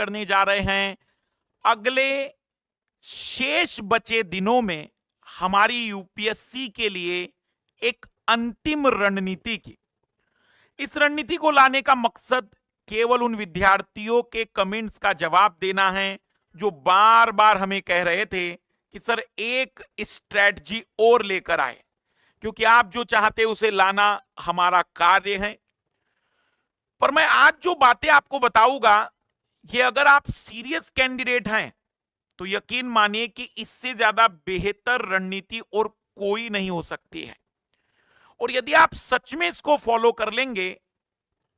करने जा रहे हैं अगले शेष बचे दिनों में हमारी यूपीएससी के लिए एक अंतिम रणनीति की। इस रणनीति को लाने का मकसद केवल उन विद्यार्थियों के कमेंट्स का जवाब देना है जो बार बार हमें कह रहे थे कि सर एक स्ट्रेटजी और लेकर आए, क्योंकि आप जो चाहते उसे लाना हमारा कार्य है। पर मैं आज जो बातें आपको बताऊंगा, ये अगर आप सीरियस कैंडिडेट हैं तो यकीन मानिए कि इससे ज्यादा बेहतर रणनीति और कोई नहीं हो सकती है। और यदि आप सच में इसको फॉलो कर लेंगे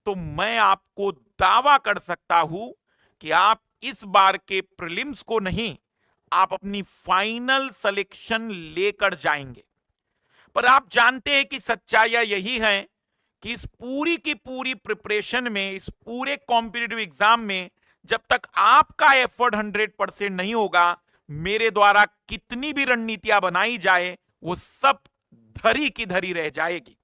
तो मैं आपको दावा कर सकता हूं कि आप इस बार के प्रीलिम्स को नहीं, आप अपनी फाइनल सिलेक्शन लेकर जाएंगे। पर आप जानते हैं कि सच्चाई यही है कि इस पूरी की पूरी प्रिपरेशन में, इस पूरे कॉम्पिटिटिव एग्जाम में जब तक आपका एफर्ट 100% नहीं होगा, मेरे द्वारा कितनी भी रणनीतियां बनाई जाए वो सब धरी की धरी रह जाएगी।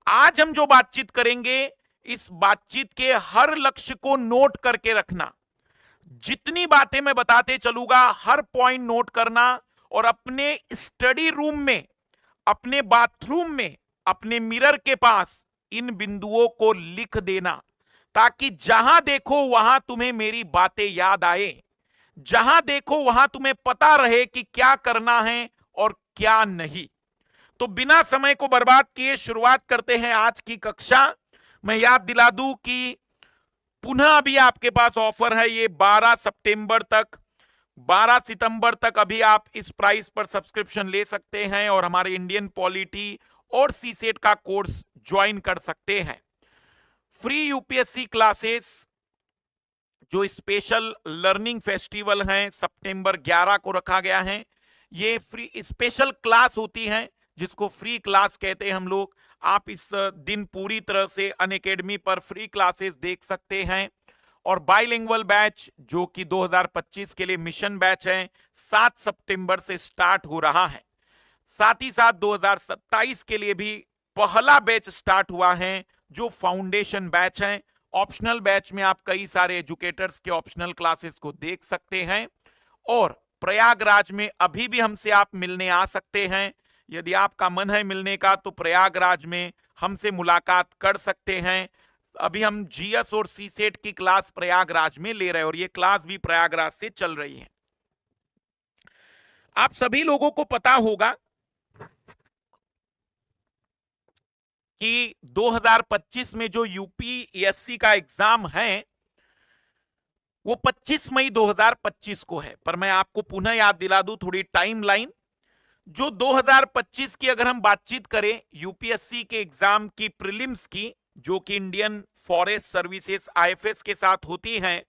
आज हम जो बातचीत करेंगे, इस बातचीत के हर लक्ष्य को नोट करके रखना। जितनी बातें मैं बताते चलूंगा हर पॉइंट नोट करना और अपने स्टडी रूम में, अपने बाथरूम में, अपने मिरर के पास इन बिंदुओं को लिख देना, ताकि जहां देखो वहां तुम्हें मेरी बातें याद आए, जहां देखो वहां तुम्हें पता रहे कि क्या करना है और क्या नहीं। तो बिना समय को बर्बाद किए शुरुआत करते हैं आज की कक्षा। मैं याद दिला दूं कि पुनः अभी आपके पास ऑफर है, ये 12 सितंबर तक, 12 सितंबर तक अभी आप इस प्राइस पर सब्सक्रिप्शन ले सकते हैं और हमारे इंडियन पॉलिटी और सीसेट का कोर्स ज्वाइन कर सकते हैं। फ्री यूपीएससी क्लासेस जो स्पेशल लर्निंग फेस्टिवल हैं, सितंबर 11 को रखा गया है। ये फ्री स्पेशल क्लास होती है जिसको फ्री क्लास कहते हैं हम लोग। आप इस दिन पूरी तरह से अनअकैडमी पर फ्री क्लासेस देख सकते हैं। और बाइलिंगुअल बैच जो कि 2025 के लिए मिशन बैच है, 7 सितंबर से स्टार्ट हो रहा है। साथ ही साथ 2027 के लिए भी पहला बैच स्टार्ट हुआ है जो फाउंडेशन बैच है। ऑप्शनल बैच में आप कई सारे एजुकेटर्स के ऑप्शनल क्लासेस को देख सकते हैं। और प्रयागराज में अभी भी हमसे आप मिलने आ सकते हैं। यदि आपका मन है मिलने का तो प्रयागराज में हमसे मुलाकात कर सकते हैं। अभी हम जीएस और सीसेट की क्लास प्रयागराज में ले रहे हैं और ये क्लास भी प्रयागराज से चल रही है। आप सभी लोगों को पता होगा कि 2025 में जो यूपीएससी का एग्जाम है वो 25 मई 2025 को है। पर मैं आपको पुनः याद दिला दूं थोड़ी टाइमलाइन। जो 2025 की अगर हम बातचीत करें यूपीएससी के एग्जाम की प्रीलिम्स की, जो कि इंडियन फॉरेस्ट सर्विसेज आईएफएस के साथ होती हैं,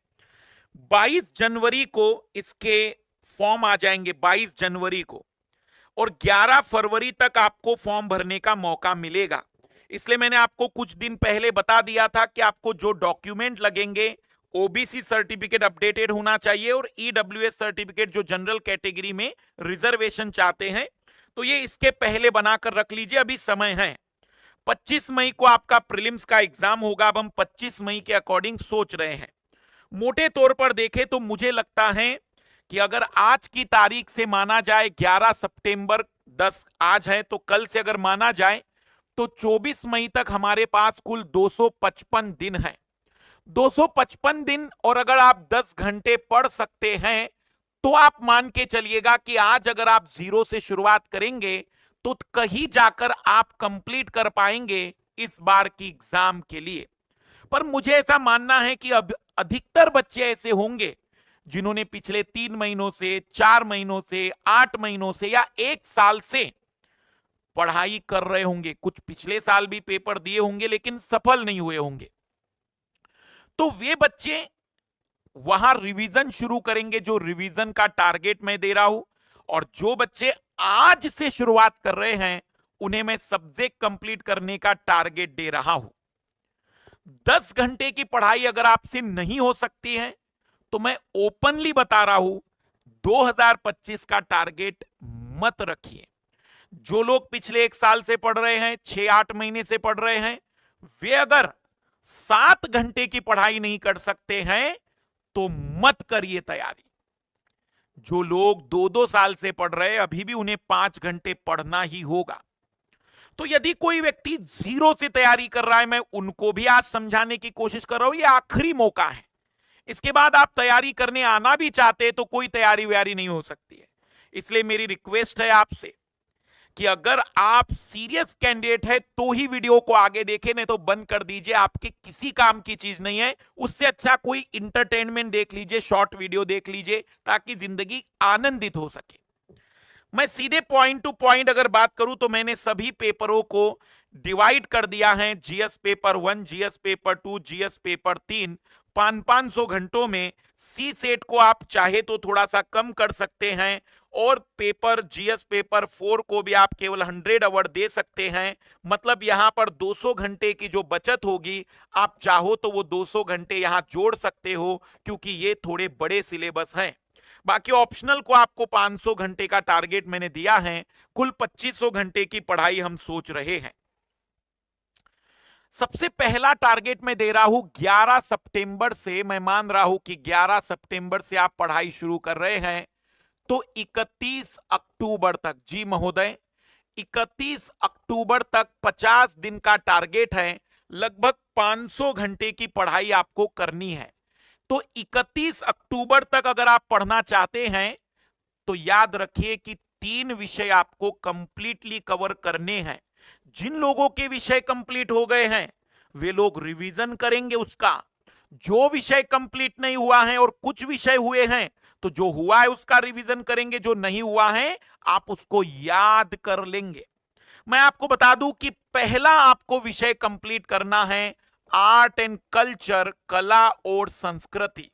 22 जनवरी को इसके फॉर्म आ जाएंगे, 22 जनवरी को, और 11 फरवरी तक आपको फॉर्म भरने का मौका मिलेगा। इसलिए मैंने आपको कुछ दिन पहले बता दिया था कि आपको जो डॉक्यूमेंट लगेंगे, ओबीसी सर्टिफिकेट अपडेटेड होना चाहिए और ईडब्ल्यूएस सर्टिफिकेट जो जनरल कैटेगरी में रिजर्वेशन चाहते हैं, तो ये इसके पहले बनाकर रख लीजिए, अभी समय है। 25 मई को आपका प्रीलिम्स का एग्जाम होगा। अब हम 25 मई के अकॉर्डिंग सोच रहे हैं। मोटे तौर पर देखें तो मुझे लगता है कि अगर आज की तारीख से माना जाए 11 सितंबर 10 आज है, तो कल से अगर माना जाए तो 24 मई तक हमारे पास कुल 255 दिन है। 255 दिन, और अगर आप 10 घंटे पढ़ सकते हैं तो आप मान के चलिएगा कि आज अगर आप 0 से शुरुआत करेंगे तो कहीं जाकर आप कंप्लीट कर पाएंगे इस बार की एग्जाम के लिए। पर मुझे ऐसा मानना है कि अब अधिकतर बच्चे ऐसे होंगे जिन्होंने पिछले 3 महीनों से, 4 महीनों से, 8 महीनों से या 1 साल से पढ़ाई कर रहे होंगे। कुछ पिछले साल भी पेपर दिए होंगे लेकिन सफल नहीं हुए होंगे। तो वे बच्चे वहां रिवीजन शुरू करेंगे, जो रिवीजन का टारगेट मैं दे रहा हूं। और जो बच्चे आज से शुरुआत कर रहे हैं उन्हें मैं सब्जेक्ट कंप्लीट करने का टारगेट दे रहा हूं। 10 घंटे की पढ़ाई अगर आपसे नहीं हो सकती है तो मैं ओपनली बता रहा हूं, 2025 का टारगेट मत रखिए। जो लोग पिछले 1 साल से पढ़ रहे हैं, 6-8 महीने से पढ़ रहे हैं, वे अगर 7 घंटे की पढ़ाई नहीं कर सकते हैं तो मत करिए तैयारी। जो लोग 2-2 साल से पढ़ रहे हैं, अभी भी उन्हें 5 घंटे पढ़ना ही होगा। तो यदि कोई व्यक्ति जीरो से तैयारी कर रहा है, मैं उनको भी आज समझाने की कोशिश कर रहा हूं, ये आखिरी मौका है। इसके बाद आप तैयारी करने आना भी चाहते हैं तो कोई तैयारी व्यारी नहीं हो सकती है। इसलिए मेरी रिक्वेस्ट है आपसे कि अगर आप सीरियस कैंडिडेट है तो ही वीडियो को आगे देखें, नहीं तो बंद कर दीजिए। आपके किसी काम की चीज नहीं है। उससे अच्छा कोई इंटरटेनमेंट देख लीजिए, शॉर्ट वीडियो देख लीजिए, ताकि जिंदगी आनंदित हो सके। मैं सीधे पॉइंट टू पॉइंट अगर बात करूं तो मैंने सभी पेपरों को डिवाइड कर दिया है। GS paper 1, GS paper 2, GS paper 3, 500 घंटों में। सी सेट को आप चाहे तो थोड़ा सा कम कर सकते हैं, और पेपर जीएस पेपर 4 को भी आप केवल 100 आवर दे सकते हैं। मतलब यहां पर 200 घंटे की जो बचत होगी, आप चाहो तो वो 200 घंटे यहां जोड़ सकते हो, क्योंकि ये थोड़े बड़े सिलेबस हैं। बाकी ऑप्शनल को आपको 500 घंटे का टारगेट मैंने दिया है। कुल 2500 घंटे की पढ़ाई हम सोच रहे हैं। सबसे पहला टारगेट मैं दे रहा हूं 11 सितंबर से। मैं मान रहा हूं कि 11 सितंबर से आप पढ़ाई शुरू कर रहे हैं, तो 31 अक्टूबर तक, जी महोदय, 31 अक्टूबर तक 50 दिन का टारगेट है। लगभग 500 घंटे की पढ़ाई आपको करनी है। तो 31 अक्टूबर तक अगर आप पढ़ना चाहते हैं तो याद रखिए कि 3 विषय आपको कंप्लीटली कवर करने हैं। जिन लोगों के विषय कंप्लीट हो गए हैं वे लोग रिवीजन करेंगे उसका। जो विषय कंप्लीट नहीं हुआ है और कुछ विषय हुए हैं तो जो हुआ है उसका रिवीजन करेंगे, जो नहीं हुआ है आप उसको याद कर लेंगे। मैं आपको बता दूं कि पहला आपको विषय कंप्लीट करना है आर्ट एंड कल्चर, कला और संस्कृति।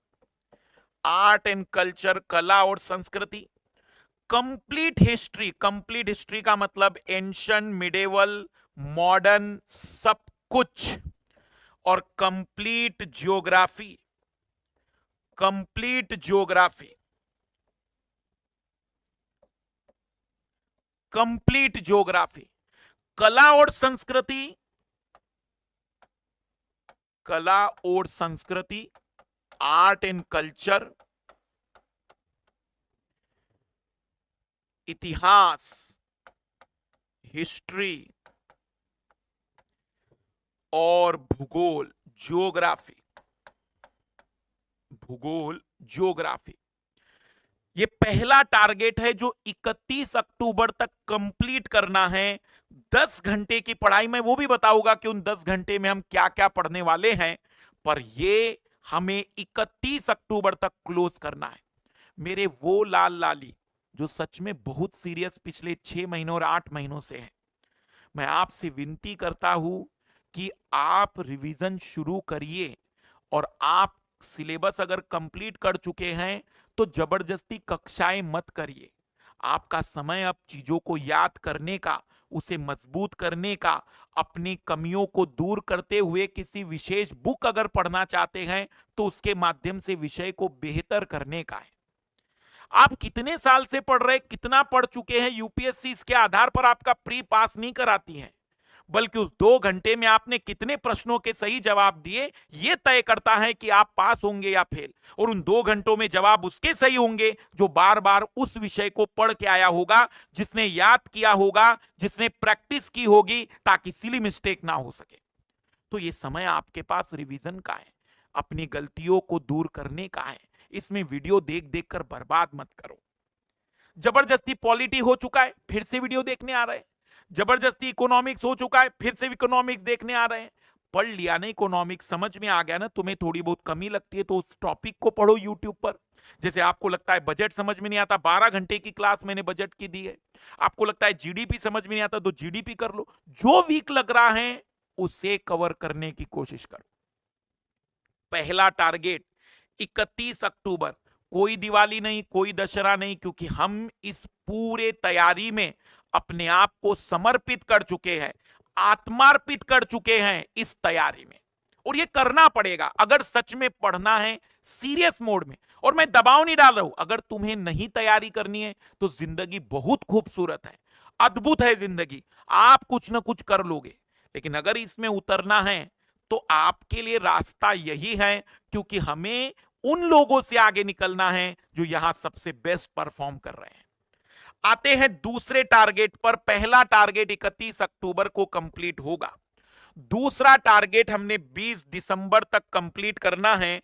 आर्ट एंड कल्चर, कला और संस्कृति। कंप्लीट हिस्ट्री, कंप्लीट हिस्ट्री का मतलब एंशिएंट, मिडेवल, मॉडर्न, सब कुछ। और complete geography, complete geography, complete geography. कला और संस्कृति, कला और संस्कृति, आर्ट एंड कल्चर, इतिहास, हिस्ट्री और भूगोल, ज्योग्राफी, भूगोल, ज्योग्राफी। ये पहला टारगेट है जो 31 अक्टूबर तक कंप्लीट करना है। 10 घंटे की पढ़ाई, मैं वो भी बताऊंगा कि उन 10 घंटे में हम क्या क्या पढ़ने वाले हैं, पर ये हमें 31 अक्टूबर तक क्लोज करना है। मेरे वो लाल लाली जो सच में बहुत सीरियस पिछले 6 महीनों और 8 महीनों से है, मैं आपसे विनती करता हूं कि आप रिवीजन शुरू करिए। और आप सिलेबस अगर कंप्लीट कर चुके हैं तो जबरदस्ती कक्षाएं मत करिए। आपका समय अब चीजों को याद करने का, उसे मजबूत करने का, अपनी कमियों को दूर करते हुए किसी विशेष बुक अगर पढ़ना चाहते हैं तो उसके माध्यम से विषय को बेहतर करने का है। आप कितने साल से पढ़ रहे, कितना पढ़ चुके हैं, यूपीएससी इसके आधार पर आपका प्री पास नहीं कराती है, बल्कि उस 2 घंटे में आपने कितने प्रश्नों के सही जवाब दिए यह तय करता है कि आप पास होंगे या फेल। और उन 2 घंटों में जवाब उसके सही होंगे जो बार बार उस विषय को पढ़ के आया होगा, जिसने याद किया होगा, जिसने प्रैक्टिस की होगी, ताकि सिली मिस्टेक ना हो सके। तो ये समय आपके पास रिवीजन का है, अपनी गलतियों को दूर करने का है। इसमें वीडियो देख देख कर बर्बाद मत करो। जबरदस्ती पॉलिटी हो चुका है, फिर से वीडियो देखने आ रहे हैं। जबरदस्ती इकोनॉमिक्स हो चुका है, फिर से इकोनॉमिक्स देखने आ रहे हैं। पढ़ लिया ना इकोनॉमिक्स, समझ में आ गया ना, तुम्हें थोड़ी बहुत कमी लगती है तो उस टॉपिक को पढ़ो यूट्यूब पर। जैसे आपको लगता है बजट समझ में नहीं आता, 12 घंटे की क्लास मैंने बजट की दी है। आपको लगता है जीडीपी समझ में नहीं आता तो जीडीपी कर लो। जो वीक लग रहा है उसे कवर करने की कोशिश करो। पहला टारगेट 31 अक्टूबर, कोई दिवाली नहीं, कोई दशहरा नहीं, क्योंकि हम इस पूरे तैयारी में अपने आप को समर्पित कर चुके हैं, आत्मार्पित कर चुके हैं इस तैयारी में। और ये करना पड़ेगा अगर सच में पढ़ना है सीरियस मोड में। और मैं दबाव नहीं डाल रहा हूं, अगर तुम्हें नहीं तैयारी करनी है तो जिंदगी बहुत खूबसूरत है, अद्भुत है जिंदगी, आप कुछ ना कुछ कर लोगे। लेकिन अगर इसमें उतरना है तो आपके लिए रास्ता यही है, क्योंकि हमें उन लोगों से आगे निकलना है जो यहां सबसे बेस्ट परफॉर्म कर रहे हैं। आते हैं दूसरे टारगेट पर। पहला टारगेट 31 अक्टूबर को कंप्लीट होगा। दूसरा टारगेट हमने 20 दिसंबर तक कंप्लीट करना है।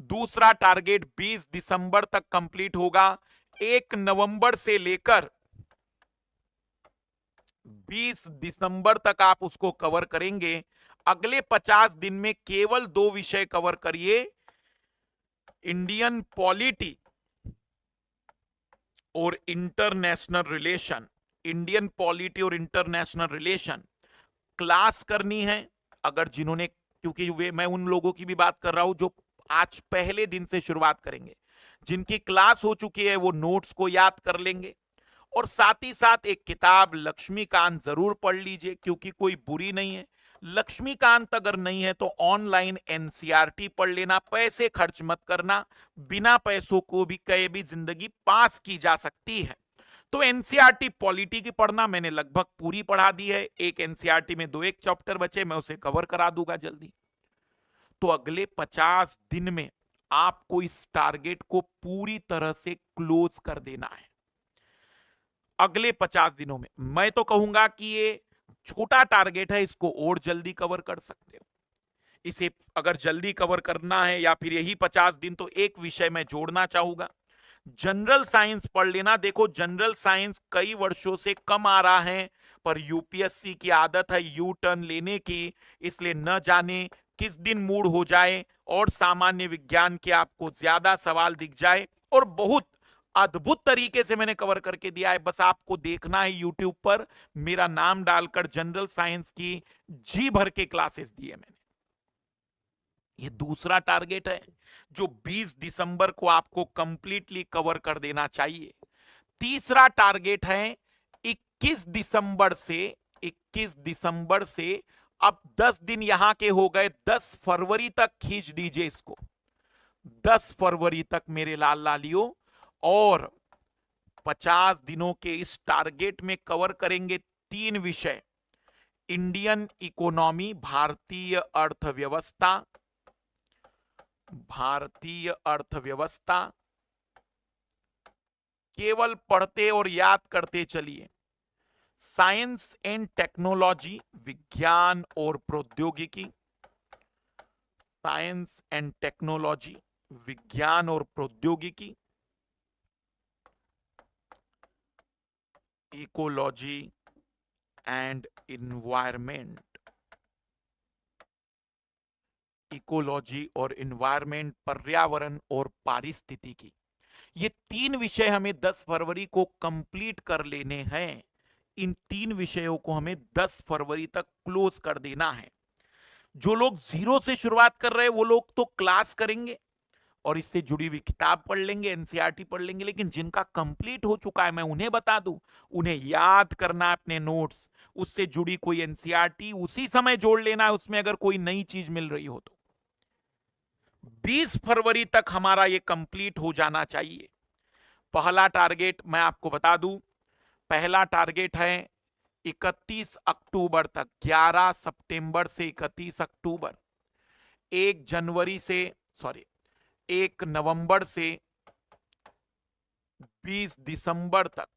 दूसरा टारगेट 20 दिसंबर तक कंप्लीट होगा। 1 नवंबर से लेकर 20 दिसंबर तक आप उसको कवर करेंगे। अगले 50 दिन में केवल 2 विषय कवर करिए, इंडियन पॉलिटी और इंटरनेशनल रिलेशन। इंडियन पॉलिटी और इंटरनेशनल रिलेशन क्लास करनी है। अगर जिन्होंने, क्योंकि वे, मैं उन लोगों की भी बात कर रहा हूं जो आज पहले दिन से शुरुआत करेंगे। जिनकी क्लास हो चुकी है वो नोट्स को याद कर लेंगे। और साथ ही साथ एक किताब लक्ष्मीकांत जरूर पढ़ लीजिए, क्योंकि कोई बुरी नहीं है। लक्ष्मीकांत अगर नहीं है तो ऑनलाइन एनसीईआरटी पढ़ लेना। पैसे खर्च मत करना, बिना पैसों को भी कहीं भी जिंदगी पास की जा सकती है। तो एनसीईआरटी पॉलिटी की पढ़ना मैंने लगभग पूरी पढ़ा दी है। एक एनसीईआरटी में 2 एक चैप्टर बचे, मैं उसे कवर करा दूंगा जल्दी। तो अगले 50 दिन में आपको इस टारगेट को पूरी तरह से क्लोज कर देना है। अगले 50 दिनों में मैं तो कहूंगा कि ये छोटा टारगेट है, इसको और जल्दी कवर कर सकते हो। इसे अगर जल्दी कवर करना है या फिर यही 50 दिन, तो एक विषय मैं जोड़ना चाहूंगा, जनरल साइंस पढ़ लेना। देखो जनरल साइंस कई वर्षों से कम आ रहा है, पर यूपीएससी की आदत है यू टर्न लेने की, इसलिए न जाने किस दिन मूड हो जाए और सामान्य विज्ञान के आपको ज्यादा सवाल दिख जाए। और बहुत अद्भुत तरीके से मैंने कवर करके दिया है, बस आपको देखना है यूट्यूब पर मेरा नाम डालकर। जनरल साइंस की जी भर के क्लासेस दिए मैंने। ये दूसरा टारगेट है जो 20 दिसंबर को आपको कंप्लीटली कवर कर देना चाहिए। तीसरा टारगेट है 21 दिसंबर से अब 10 दिन यहां के हो गए, 10 फरवरी तक खींच दीजिए इसको। 10 फरवरी तक मेरे लाल लालियों, और 50 दिनों के इस टारगेट में कवर करेंगे 3 विषय, इंडियन इकोनॉमी, भारतीय अर्थव्यवस्था, केवल पढ़ते और याद करते चलिए। साइंस एंड टेक्नोलॉजी, विज्ञान और प्रौद्योगिकी, साइंस एंड टेक्नोलॉजी, विज्ञान और प्रौद्योगिकी, इकोलॉजी एंड इन्वायरमेंट, इकोलॉजी और इन्वायरमेंट, पर्यावरण और पारिस्थितिकी। ये 3 विषय हमें 10 फरवरी को कंप्लीट कर लेने हैं। इन 3 विषयों को हमें 10 फरवरी तक क्लोज कर देना है। जो लोग 0 से शुरुआत कर रहे हैं वो लोग तो क्लास करेंगे और इससे जुड़ी हुई किताब पढ़ लेंगे, एनसीईआरटी पढ़ लेंगे। लेकिन जिनका कंप्लीट हो चुका है मैं उन्हें बता दूं, उन्हें याद करना है अपने नोट्स, उससे जुड़ी कोई एनसीईआरटी उसी समय जोड़ लेना है उसमें, अगर कोई नई चीज मिल रही हो तो। 20 फरवरी तक हमारा ये कंप्लीट हो जाना चाहिए। पहला टारगेट मैं आपको बता दूं, पहला टारगेट है 31 अक्टूबर तक, 11 सितंबर से 31 अक्टूबर, 1 नवंबर से 20 दिसंबर तक,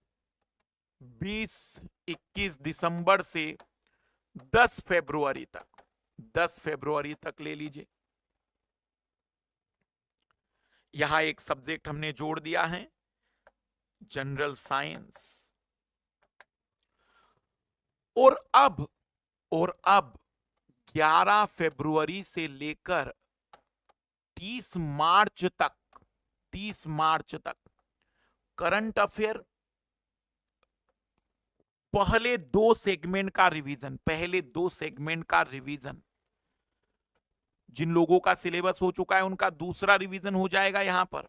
21 दिसंबर से 10 फरवरी तक, 10 फरवरी तक ले लीजिए। यहां एक सब्जेक्ट हमने जोड़ दिया है, जनरल साइंस। और अब 11 फरवरी से लेकर 30 मार्च तक करंट अफेयर, पहले 2 सेगमेंट का रिवीजन, जिन लोगों का सिलेबस हो चुका है उनका दूसरा रिवीजन हो जाएगा। यहां पर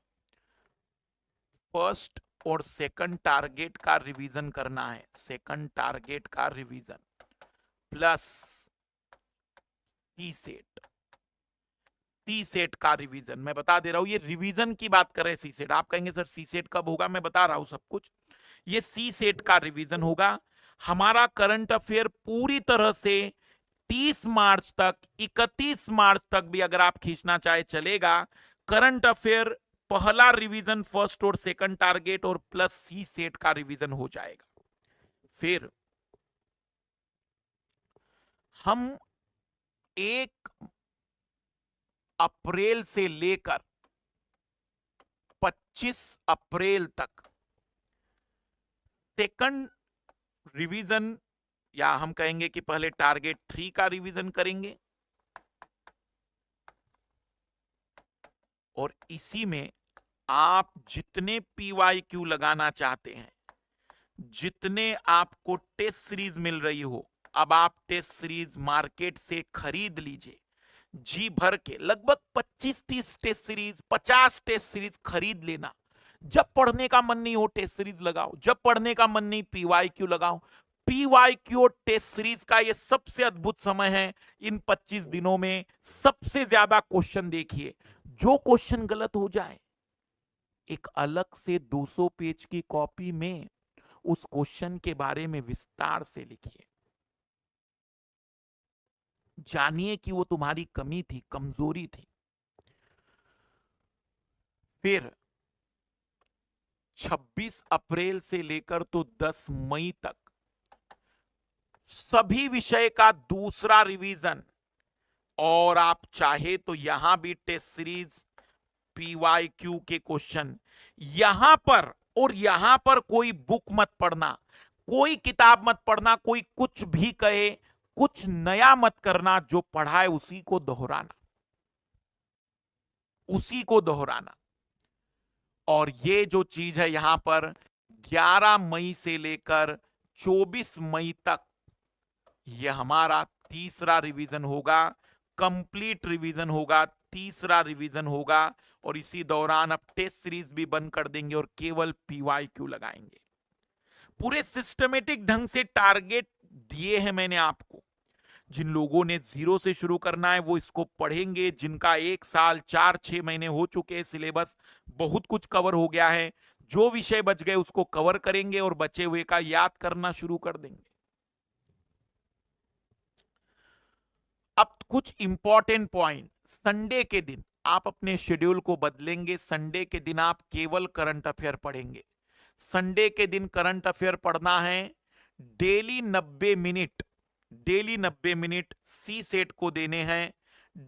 फर्स्ट और सेकंड टारगेट का रिवीजन करना है, सेकंड टारगेट का रिवीजन प्लस सी सेट का रिवीजन। मैं बता दे रहा हूं, ये रिवीजन की बात कर रहे हैं। सी सेट, आप कहेंगे सर सी सेट कब होगा, मैं बता रहा हूं सब कुछ। ये सी सेट का रिवीजन होगा। हमारा करंट अफेयर पूरी तरह से 30 मार्च तक, 31 मार्च तक भी अगर आप खींचना चाहे चलेगा। करंट अफेयर पहला रिवीजन फर्स्ट और सेकंड टारगेट और प्लस सी सेट का रिवीजन हो जाएगा। फिर हम 1 अप्रैल से लेकर 25 अप्रैल तक सेकंड रिवीजन, या हम कहेंगे कि पहले टारगेट 3 का रिवीजन करेंगे और इसी में आप जितने पीवाईक्यू लगाना चाहते हैं, जितने आपको टेस्ट सीरीज मिल रही हो, अब आप टेस्ट सीरीज मार्केट से खरीद लीजिए जी भर के। लगभग 25-30 टेस्ट सीरीज, 50 टेस्ट सीरीज खरीद लेना। जब पढ़ने का मन नहीं हो टेस्ट सीरीज लगाओ, जब पढ़ने का मन नहीं पीवाईक्यू लगाओ। पीवाईक्यू और टेस्ट सीरीज का ये सबसे अद्भुत समय है। इन 25 दिनों में सबसे ज्यादा क्वेश्चन देखिए। जो क्वेश्चन गलत हो जाए, एक अलग से 200 पेज की कॉपी में उस क्वेश्चन के बारे में विस्तार से लिखिए। जानिए कि वो तुम्हारी कमी थी, कमजोरी थी। फिर 26 अप्रैल से लेकर तो 10 मई तक सभी विषय का दूसरा रिवीजन, और आप चाहे तो यहां भी टेस्ट सीरीज पीवाईक्यू के क्वेश्चन यहां पर, और यहां पर कोई बुक मत पढ़ना, कोई किताब मत पढ़ना, कोई कुछ भी कहे, कुछ नया मत करना। जो पढ़ा है उसी को दोहराना, उसी को दोहराना। और ये जो चीज है यहां पर 11 मई से लेकर 24 मई तक यह हमारा तीसरा रिवीजन होगा, कंप्लीट रिवीजन होगा, तीसरा रिवीजन होगा। और इसी दौरान अब टेस्ट सीरीज भी बंद कर देंगे और केवल पीवाईक्यू लगाएंगे। पूरे सिस्टमेटिक ढंग से टारगेट दिए हैं मैंने आपको। जिन लोगों ने 0 से शुरू करना है वो इसको पढ़ेंगे। जिनका 1 साल 4-6 महीने हो चुके हैं, सिलेबस बहुत कुछ कवर हो गया है, जो विषय बच गए उसको कवर करेंगे और बचे हुए का याद करना शुरू कर देंगे। अब कुछ इंपॉर्टेंट पॉइंट। संडे के दिन आप अपने शेड्यूल को बदलेंगे। संडे के दिन आप केवल करंट अफेयर पढ़ेंगे। संडे के दिन करंट अफेयर पढ़ना है। डेली 90 मिनट, डेली 90 मिनट सी सेट को देने हैं।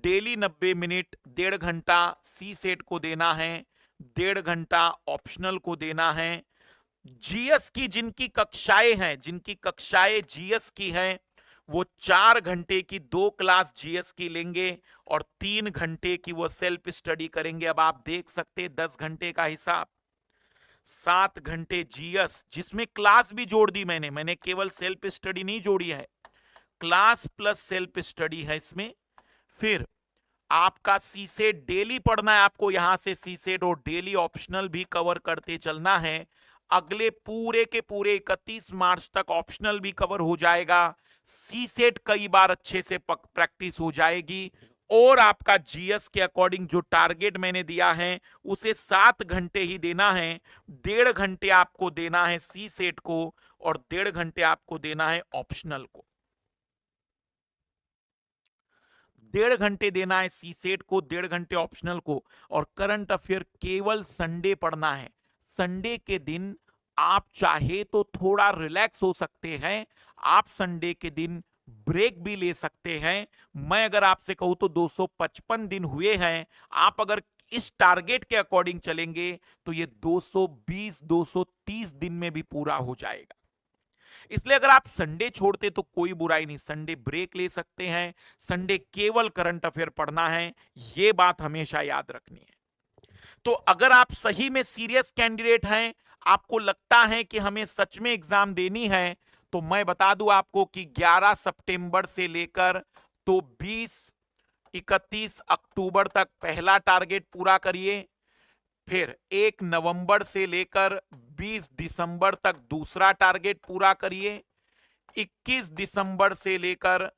डेली 90 मिनट, 1.5 घंटा सी सेट को देना है, 1.5 घंटा ऑप्शनल को देना है। जीएस की जिनकी कक्षाएं हैं, जिनकी कक्षाएं जीएस की हैं, वो 4 घंटे की 2 क्लास जीएस की लेंगे और 3 घंटे की वो सेल्फ स्टडी करेंगे। अब आप देख सकते हैं 10 घंटे का हिसाब, 7 घंटे जीएस, जिसमें क्लास भी जोड़ दी मैंने केवल सेल्फ स्टडी नहीं जोड़ी है, क्लास प्लस सेल्फ स्टडी है इसमें। फिर आपका सी सेट डेली पढ़ना है आपको, यहां से सी सेट और डेली ऑप्शनल भी कवर करते चलना है। अगले पूरे के पूरे 31 मार्च तक ऑप्शनल भी कवर हो जाएगा। सी सेट कई बार अच्छे से प्रैक्टिस हो जाएगी और आपका जीएस के अकॉर्डिंग जो टारगेट मैंने दिया है उसे 7 घंटे ही देना है। 1.5 घंटे आपको देना है सी सेट को और 1.5 घंटे आपको देना है ऑप्शनल को। 1.5 घंटे देना है सी सेट को, 1.5 घंटे ऑप्शनल को। और करंट अफेयर केवल संडे पढ़ना है। संडे के दिन आप चाहे तो थोड़ा रिलैक्स हो सकते हैं, आप संडे के दिन ब्रेक भी ले सकते हैं। मैं अगर आपसे कहूं तो 255 दिन हुए हैं, आप अगर इस टारगेट के अकॉर्डिंग चलेंगे तो ये 220-230 दिन में भी पूरा हो जाएगा। इसलिए अगर आप संडे छोड़ते तो कोई बुराई नहीं, संडे ब्रेक ले सकते हैं। संडे केवल करंट अफेयर पढ़ना है, यह बात हमेशा याद रखनी है। तो अगर आप सही में सीरियस कैंडिडेट हैं, आपको लगता है कि हमें सच में एग्जाम देनी है, तो मैं बता दूं आपको कि 11 सितंबर से लेकर तो 20-31 अक्टूबर तक पहला टारगेट पूरा करिए। फिर 1 नवंबर से लेकर 20 दिसंबर तक दूसरा टारगेट पूरा करिए। 21 दिसंबर से लेकर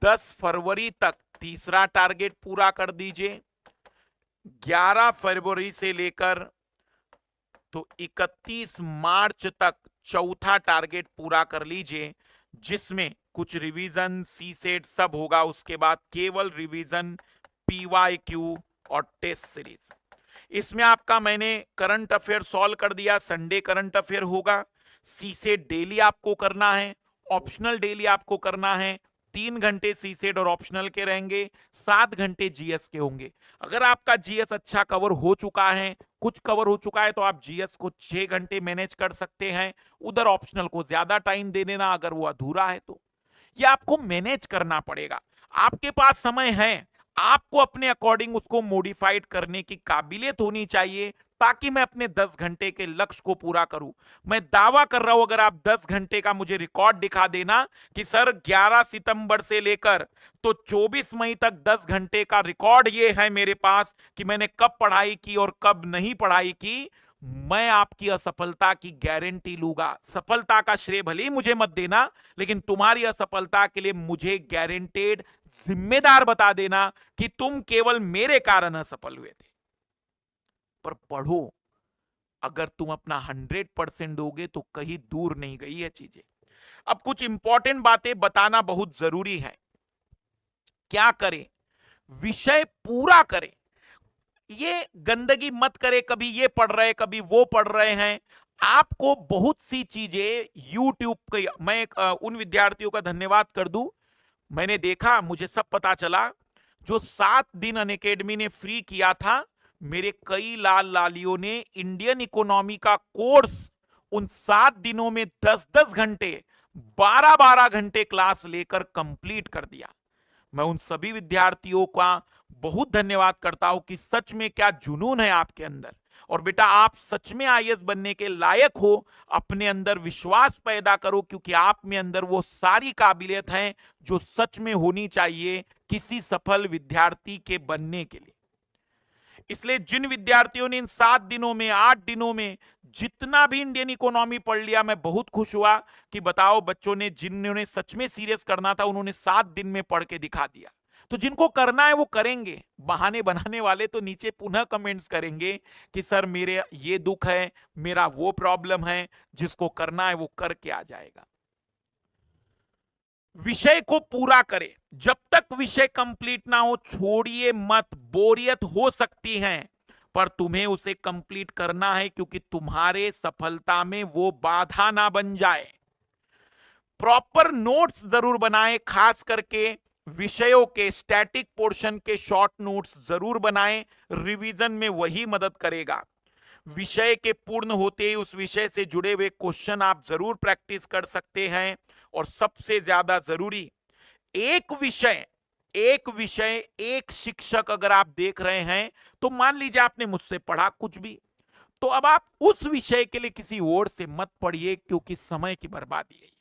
10 फरवरी तक तीसरा टारगेट पूरा कर दीजिए। 11 फरवरी से लेकर तो 31 मार्च तक चौथा टारगेट पूरा कर लीजिए, जिसमें कुछ रिवीजन सी सेट सब होगा। उसके बाद केवल रिवीजन पीवाईक्यू और टेस्ट सीरीज। इसमें आपका मैंने करंट अफेयर सॉल्व कर दिया, संडे करंट अफेयर होगा। सीसेट डेली आपको करना है, ऑप्शनल डेली आपको करना है। 3 घंटे सीसेट और ऑप्शनल के रहेंगे, 7 घंटे जीएस के होंगे। अगर आपका जीएस अच्छा कवर हो चुका है, कुछ कवर हो चुका है, तो आप जीएस को 6 घंटे मैनेज कर सकते हैं। उधर ऑप्शनल को ज्यादा टाइम दे देना अगर वो अधूरा है तो। ये आपको मैनेज करना पड़ेगा। आपके पास समय है, आपको अपने अकॉर्डिंग उसको मॉडिफाइड करने की काबिलियत होनी चाहिए, ताकि मैं अपने 10 घंटे के लक्ष्य को पूरा करूं। मैं दावा कर रहा हूं, अगर आप 10 घंटे का मुझे रिकॉर्ड दिखा देना कि सर 11 सितंबर से लेकर तो 24 मई तक 10 घंटे का रिकॉर्ड ये है मेरे पास कि मैंने कब पढ़ाई की और कब नहीं पढ़ाई की, मैं आपकी असफलता की गारंटी लूंगा। सफलता का श्रेय भले ही मुझे मत देना, लेकिन तुम्हारी असफलता के लिए मुझे गारंटेड जिम्मेदार बता देना कि तुम केवल मेरे कारण असफल हुए थे। पर पढ़ो, अगर तुम अपना 100% दोगे तो कहीं दूर नहीं गई है चीजें। अब कुछ इंपॉर्टेंट बातें बताना बहुत जरूरी है। क्या करें? विषय पूरा करें, ये गंदगी मत करे, कभी ये पढ़ रहे कभी वो पढ़ रहे हैं। आपको बहुत सी चीजें यूट्यूब के, मैं उन विद्यार्थियों का धन्यवाद कर दूं, मैंने देखा, मुझे सब पता चला। जो 7 दिन अनअकैडमी ने फ्री किया था, मेरे कई लाल लालियों ने इंडियन इकोनॉमी का कोर्स उन 7 दिनों में 10-10 घंटे, 12-12 घंटे क्लास लेकर कंप्लीट कर दिया। मैं उन सभी विद्यार्थियों का बहुत धन्यवाद करता हूं कि सच में क्या जुनून है आपके अंदर। और बेटा, आप सच में आईएएस बनने के लायक हो। अपने अंदर विश्वास पैदा करो, क्योंकि आप में अंदर वो सारी काबिलियत है जो सच में होनी चाहिए किसी सफल विद्यार्थी के बनने के लिए। इसलिए जिन विद्यार्थियों ने इन 7 दिनों में, 8 दिनों में जितना भी इंडियन इकोनॉमी पढ़ लिया, मैं बहुत खुश हुआ कि बताओ, बच्चों ने, जिन्होंने सच में सीरियस करना था, उन्होंने 7 दिन में पढ़ के दिखा दिया। तो जिनको करना है वो करेंगे। बहाने बनाने वाले तो नीचे पुनः कमेंट्स करेंगे कि सर मेरे ये दुख है, मेरा वो प्रॉब्लम है। जिसको करना है वो करके आ जाएगा। विषय को पूरा करें। जब तक विषय कंप्लीट ना हो छोड़िए मत। बोरियत हो सकती है, पर तुम्हें उसे कंप्लीट करना है, क्योंकि तुम्हारे सफलता में वो बाधा ना बन जाए। प्रॉपर नोट्स जरूर बनाएं, खास करके विषयों के स्टैटिक पोर्शन के शॉर्ट नोट्स जरूर बनाएं। रिवीजन में वही मदद करेगा। विषय के पूर्ण होते ही उस विषय से जुड़े हुए क्वेश्चन आप जरूर प्रैक्टिस कर सकते हैं। और सबसे ज्यादा जरूरी, एक विषय एक शिक्षक अगर आप देख रहे हैं, तो मान लीजिए आपने मुझसे पढ़ा कुछ भी, तो अब आप उस विषय के लिए किसी और से मत पढ़िए, क्योंकि समय की बर्बादी है।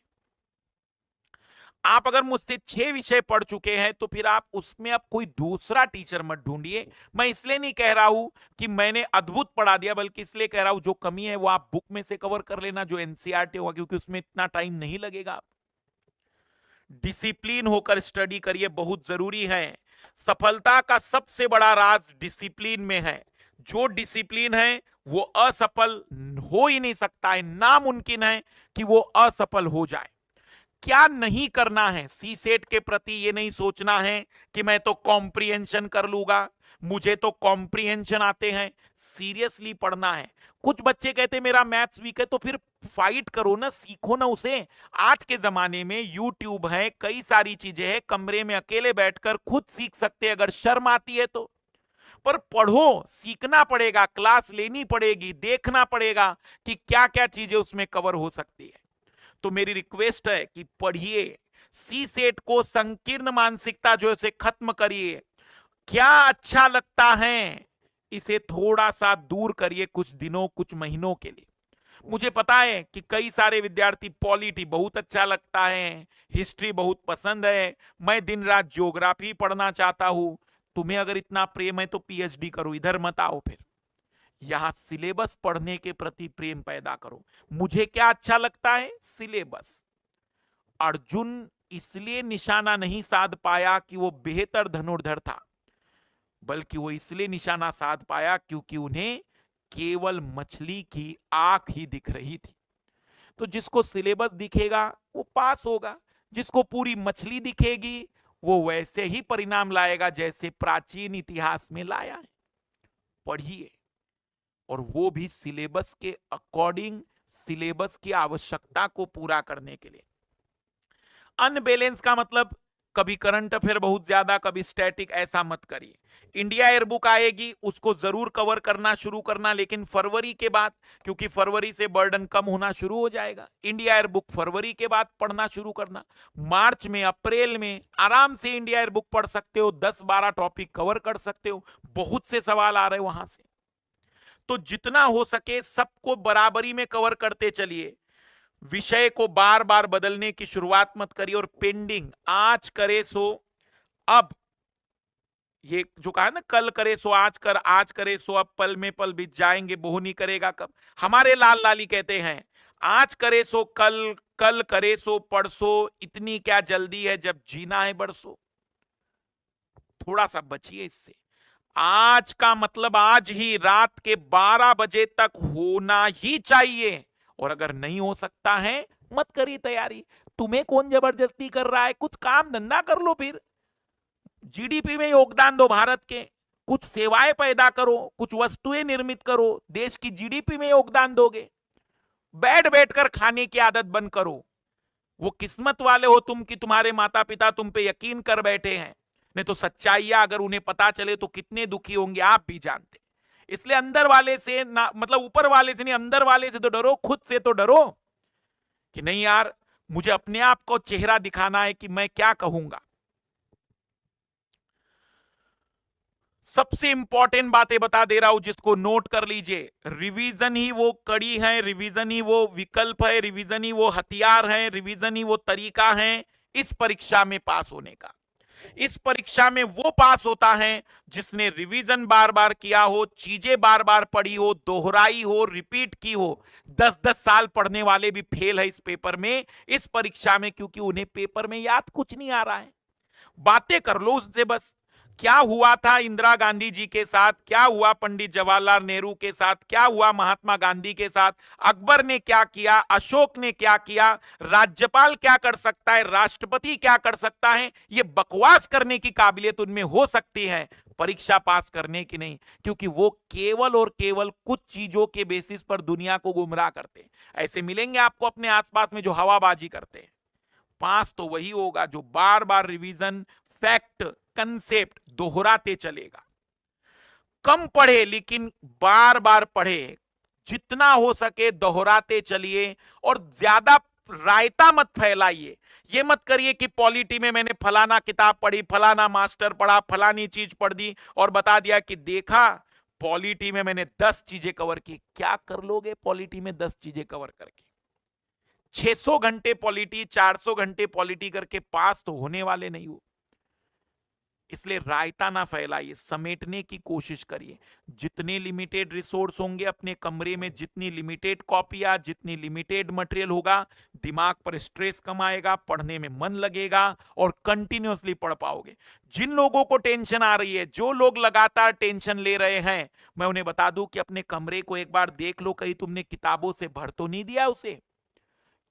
आप अगर मुझसे 6 विषय पढ़ चुके हैं, तो फिर आप उसमें अब कोई दूसरा टीचर मत ढूंढिए। मैं इसलिए नहीं कह रहा हूं कि मैंने अद्भुत पढ़ा दिया, बल्कि इसलिए कह रहा हूं जो कमी है वो आप बुक में से कवर कर लेना, जो एनसीईआरटी होगा, क्योंकि उसमें इतना टाइम नहीं लगेगा। डिसिप्लिन होकर स्टडी करिए, बहुत जरूरी है। सफलता का सबसे बड़ा राज डिसिप्लिन में है। जो डिसिप्लिन है वो असफल हो ही नहीं सकता है, नामुमकिन है कि वो असफल हो जाए। क्या नहीं करना है? सी सेट के प्रति ये नहीं सोचना है कि मैं तो कॉम्प्रिहेंशन कर लूंगा, मुझे तो कॉम्प्रिहेंशन आते हैं। सीरियसली पढ़ना है। कुछ बच्चे कहते हैं मेरा मैथ्स वीक है, तो फिर फाइट करो ना, सीखो ना उसे। आज के जमाने में यूट्यूब है, कई सारी चीजें हैं, कमरे में अकेले बैठकर खुद सीख सकते हैं, अगर शर्म आती है तो। पर पढ़ो, सीखना पड़ेगा, क्लास लेनी पड़ेगी, देखना पड़ेगा कि क्या क्या चीजें उसमें कवर हो सकती है। तो मेरी रिक्वेस्ट है कि पढ़िए। सी सेट को संकीर्ण मानसिकता जो है खत्म करिए। क्या अच्छा लगता है इसे थोड़ा सा दूर करिए, कुछ दिनों, कुछ महीनों के लिए। मुझे पता है कि कई सारे विद्यार्थी, पॉलिटी बहुत अच्छा लगता है, हिस्ट्री बहुत पसंद है, मैं दिन रात ज्योग्राफी पढ़ना चाहता हूं। तुम्हें अगर इतना प्रेम है तो पीएचडी करो, इधर मत आओ। फिर यहां सिलेबस पढ़ने के प्रति प्रेम पैदा करो। मुझे क्या अच्छा लगता है? सिलेबस। अर्जुन इसलिए निशाना नहीं साध पाया कि वो बेहतर धनुर्धर था, बल्कि वो इसलिए निशाना साध पाया क्योंकि उन्हें केवल मछली की आंख ही दिख रही थी। तो जिसको सिलेबस दिखेगा वो पास होगा, जिसको पूरी मछली दिखेगी वो वैसे ही परिणाम लाएगा जैसे प्राचीन इतिहास में लाया है। पढ़िए, और वो भी सिलेबस के अकॉर्डिंग, सिलेबस की आवश्यकता को पूरा करने के लिए। अनबैलेंस का मतलब कभी करंट अफेयर बहुत ज्यादा, कभी स्टैटिक, ऐसा मत करिए। इंडिया एयर बुक आएगी, उसको जरूर कवर करना शुरू करना, लेकिन फरवरी के बाद, क्योंकि फरवरी से बर्डन कम होना शुरू हो जाएगा। इंडिया एयर बुक फरवरी के बाद पढ़ना शुरू करना। मार्च में, अप्रैल में आराम से इंडिया एयर बुक पढ़ सकते हो, 10-12 टॉपिक कवर कर सकते हो, बहुत से सवाल आ रहे वहां से। तो जितना हो सके सबको बराबरी में कवर करते चलिए, विषय को बार बार बदलने की शुरुआत मत करिए। और पेंडिंग आज करे सो अब, ये जो कहा ना, कल करे सो आज कर, आज करे सो अब, पल में पल बीत जाएंगे, वो नहीं करेगा कब। हमारे लाल लाली कहते हैं आज करे सो कल, कल करे सो परसों, इतनी क्या जल्दी है जब जीना है बरसों। थोड़ा सा बचिए इससे। आज का मतलब आज ही, रात के 12 बजे तक होना ही चाहिए। और अगर नहीं हो सकता है मत करिए तैयारी। तुम्हें कौन जबरदस्ती कर रहा है? कुछ काम धंधा कर लो, फिर जीडीपी में योगदान दो भारत के, कुछ सेवाएं पैदा करो, कुछ वस्तुएं निर्मित करो, देश की जीडीपी में योगदान दोगे। बैठ बैठकर खाने की आदत बंद करो। वो किस्मत वाले हो तुम कि तुम्हारे माता पिता तुम पे यकीन कर बैठे हैं, नहीं तो सच्चाइयां अगर उन्हें पता चले तो कितने दुखी होंगे आप भी जानते। इसलिए अंदर वाले से ना, मतलब ऊपर वाले से नहीं, अंदर वाले से तो डरो, खुद से तो डरो कि नहीं यार, मुझे अपने आप को चेहरा दिखाना है कि मैं क्या कहूंगा। सबसे इंपॉर्टेंट बातें बता दे रहा हूं जिसको नोट कर लीजिए। रिवीजन ही वो कड़ी है, रिवीजन ही वो विकल्प है, रिवीजन ही वो हथियार है, रिवीजन ही वो तरीका है इस परीक्षा में पास होने का। इस परीक्षा में वो पास होता है जिसने रिवीजन बार बार किया हो, चीजें बार बार पढ़ी हो, दोहराई हो, रिपीट की हो। 10-10 साल पढ़ने वाले भी फेल है इस पेपर में, इस परीक्षा में, क्योंकि उन्हें पेपर में याद कुछ नहीं आ रहा है। बातें कर लो उससे बस। क्या हुआ था इंदिरा गांधी जी के साथ, क्या हुआ पंडित जवाहरलाल नेहरू के साथ, क्या हुआ महात्मा गांधी के साथ, अकबर ने क्या किया, अशोक ने क्या किया, राज्यपाल क्या कर सकता है, राष्ट्रपति क्या कर सकता है, ये बकवास करने की काबिलियत उनमें हो सकती है, परीक्षा पास करने की नहीं। क्योंकि वो केवल और केवल कुछ चीजों के बेसिस पर दुनिया को गुमराह करते हैं। ऐसे मिलेंगे आपको अपने आसपास में जो हवाबाजी करते हैं। पास तो वही होगा जो बार बार रिवीजन, फैक्ट, कंसेप्ट दोहराते चलेगा। कम पढ़े लेकिन बार बार पढ़े, जितना हो सके दोहराते चलिए। और ज्यादा रायता मत फैलाइए। ये मत करिए कि पॉलिटी में मैंने फलाना किताब पढ़ी, फलाना मास्टर पढ़ा, फलानी चीज पढ़ दी और बता दिया कि देखा पॉलिटी में मैंने 10 चीजें कवर की। क्या कर लोगे पॉलिटी में 10 चीजें कवर करके? 600 घंटे पॉलिटी, 400 घंटे पॉलिटी करके पास तो होने वाले नहीं हो। इसलिए रायता ना फैलाइए, समेटने की कोशिश करिए। जितने लिमिटेड रिसोर्स होंगे अपने कमरे में, जितनी लिमिटेड कॉपियां, जितनी लिमिटेड मटेरियल होगा, दिमाग पर स्ट्रेस कम आएगा, पढ़ने में मन लगेगा और कंटिन्यूअसली पढ़ पाओगे। जिन लोगों को टेंशन आ रही है, जो लोग लगातार टेंशन ले रहे हैं, मैं उन्हें बता दूं कि अपने कमरे को एक बार देख लो, कहीं तुमने किताबों से भर तो नहीं दिया उसे,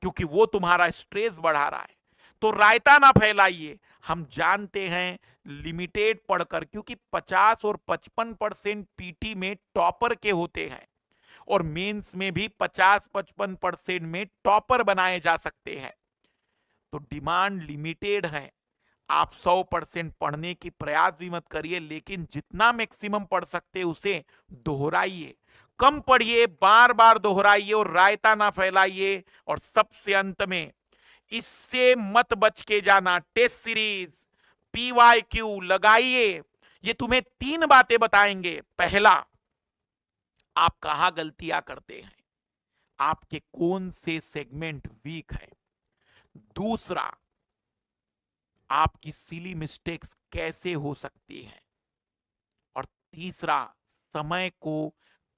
क्योंकि वो तुम्हारा स्ट्रेस बढ़ा रहा है। तो रायता ना फैलाइए। हम जानते हैं लिमिटेड पढ़कर, क्योंकि 50 और 55% पीटी में टॉपर के होते हैं और मेंस में भी 50-55% में टॉपर बनाए जा सकते हैं। तो डिमांड लिमिटेड है। आप 100% पढ़ने की प्रयास भी मत करिए, लेकिन जितना मैक्सिमम पढ़ सकते उसे दोहराइए। कम पढ़िए, बार बार दोहराइए और रायता ना फैलाइए। और सबसे अंत में, इससे मत बच के जाना, टेस्ट सीरीज, पीवाईक्यू लगाइए। ये तुम्हें 3 बातें बताएंगे। पहला, आप कहां गलतियां करते हैं, आपके कौन से सेगमेंट वीक है। दूसरा, आपकी सिली मिस्टेक्स कैसे हो सकती है। और तीसरा, समय को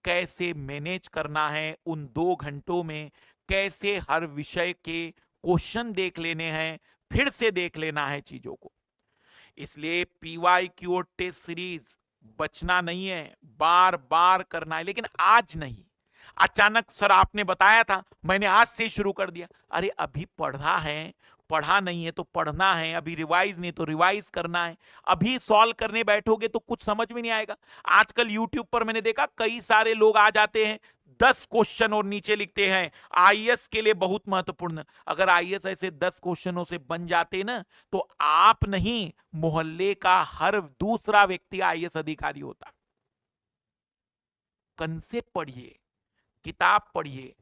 कैसे मैनेज करना है। उन 2 घंटों में कैसे हर विषय के क्वेश्चन देख लेने हैं, फिर से देख लेना है चीजों को। इसलिए पीवाईक्यू और टेस्ट सीरीज बचना नहीं है, बार बार करना है, लेकिन आज नहीं। अचानक सर आपने बताया था, मैंने आज से शुरू कर दिया। अरे अभी पढ़ा है, पढ़ा नहीं है तो पढ़ना है, अभी रिवाइज नहीं तो रिवाइज करना है। अभी सॉल्व करने बैठोगे तो कुछ समझ में नहीं आएगा। आजकल यूट्यूब पर मैंने देखा कई सारे लोग आ जाते हैं, 10 क्वेश्चन और नीचे लिखते हैं आईएएस के लिए बहुत महत्वपूर्ण। अगर आईएएस ऐसे 10 क्वेश्चनों से बन जाते ना तो आप नहीं, मोहल्ले का हर दूसरा व्यक्ति आईएएस अधिकारी होता। कंसेप्ट पढ़िए, किताब पढ़िए,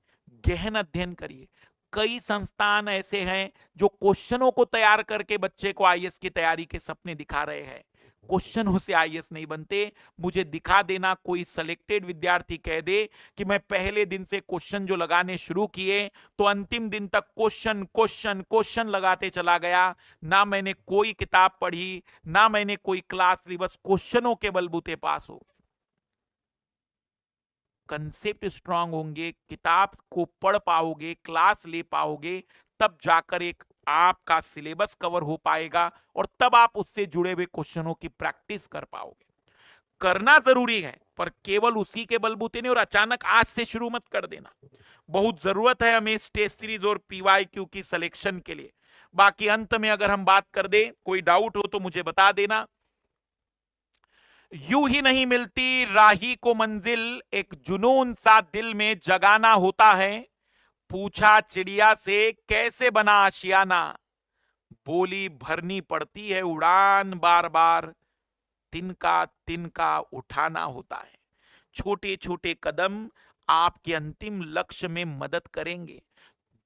गहन अध्ययन करिए। कई संस्थान ऐसे हैं जो क्वेश्चनों को तैयार करके बच्चे को आईएएस की तैयारी के सपने दिखा रहे हैं। क्वेश्चनों से आईएएस नहीं बनते। मुझे दिखा देना कोई सिलेक्टेड विद्यार्थी कह दे कि मैं पहले दिन से क्वेश्चन जो लगाने शुरू किए तो अंतिम दिन तक क्वेश्चन क्वेश्चन क्वेश्चन लगाते चला गया, ना मैंने कोई किताब पढ़ी, ना मैंने कोई क्लास ली, बस क्वेश्चनों के बलबूते पास हो। कंसेप्ट स्ट्रांग होंगे, किताब को पढ़ पाओगे, क्लास ले पाओगे, तब जाकर एक आपका सिलेबस कवर हो पाएगा और तब आप उससे जुड़े हुए क्वेश्चनों की प्रैक्टिस कर पाओगे। करना जरूरी है पर केवल उसी के बलबूते नहीं, और अचानक आज से शुरू मत कर देना। बहुत जरूरत है हमें टेस्ट सीरीज और पीवाईक्यू की सिलेक्शन के लिए। बाकी अंत में अगर हम बात कर दें, कोई डाउट हो तो मुझे बता देना। यूं ही नहीं मिलती राही को मंजिल, एक जुनून सा दिल में जगाना होता है। पूछा चिड़िया से कैसे बना आशियाना, बोली भरनी पड़ती है उड़ान बार बार, तिनका तिनका उठाना होता है। छोटे छोटे कदम आपके अंतिम लक्ष्य में मदद करेंगे।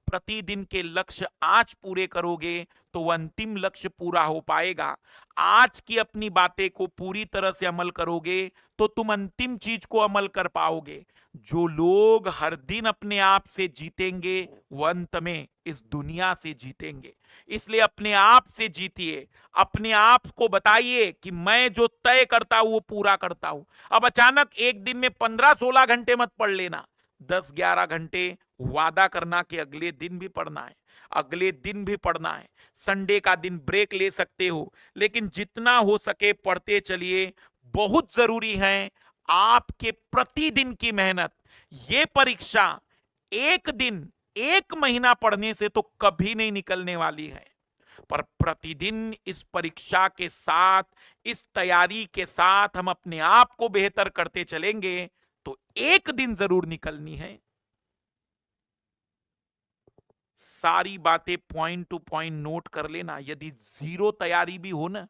प्रतिदिन के लक्ष्य आज पूरे करोगे तो वह अंतिम लक्ष्य पूरा हो पाएगा। आज की अपनी बातें को पूरी तरह से अमल करोगे तो तुम अंतिम चीज को अमल कर पाओगे। जो लोग हर दिन अपने आप से जीतेंगे वो अंत में इस दुनिया से जीतेंगे। इसलिए अपने आप से जीतिए, अपने आप को बताइए कि मैं जो तय करता हूं वो पूरा करता हूं। अब अचानक एक दिन में 15-16 घंटे मत पढ़ लेना, 10-11 घंटे वादा करना कि अगले दिन भी पढ़ना है, अगले दिन भी पढ़ना है। संडे का दिन ब्रेक ले सकते हो, लेकिन जितना हो सके पढ़ते चलिए। बहुत जरूरी है आपके प्रतिदिन की मेहनत। ये परीक्षा एक दिन, एक महीना पढ़ने से तो कभी नहीं निकलने वाली है, पर प्रतिदिन इस परीक्षा के साथ, इस तैयारी के साथ हम अपने आप को बेहतर करते चलेंगे तो एक दिन जरूर निकलनी है। सारी बातें पॉइंट टू पॉइंट नोट कर लेना। यदि जीरो तैयारी भी हो ना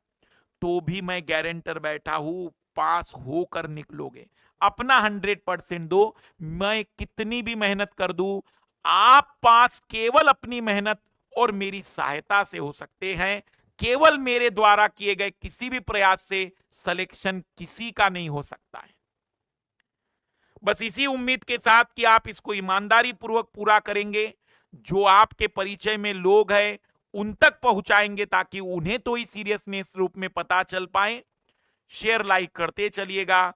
तो भी मैं गारंटर बैठा हूं, पास होकर निकलोगे। अपना 100% दो, मैं कितनी भी मेहनत कर दूं, आप पास केवल अपनी मेहनत और मेरी सहायता से हो सकते हैं। केवल मेरे द्वारा किए गए किसी भी प्रयास से सिलेक्शन किसी का नहीं हो सकता है। बस इसी उम्मीद के साथ कि आप इसको ईमानदारी पूर्वक पूरा करेंगे, जो आपके परिचय में लोग हैं उन तक पहुंचाएंगे ताकि उन्हें तो ही सीरियसनेस रूप में पता चल पाए। शेयर लाइक करते चलिएगा,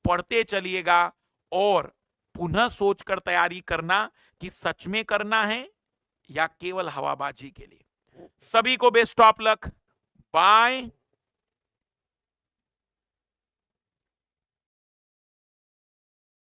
पढ़ते चलिएगा और पुनः सोचकर तैयारी करना कि सच में करना है या केवल हवाबाजी के लिए। सभी को बेस्ट ऑफ लक। बाय।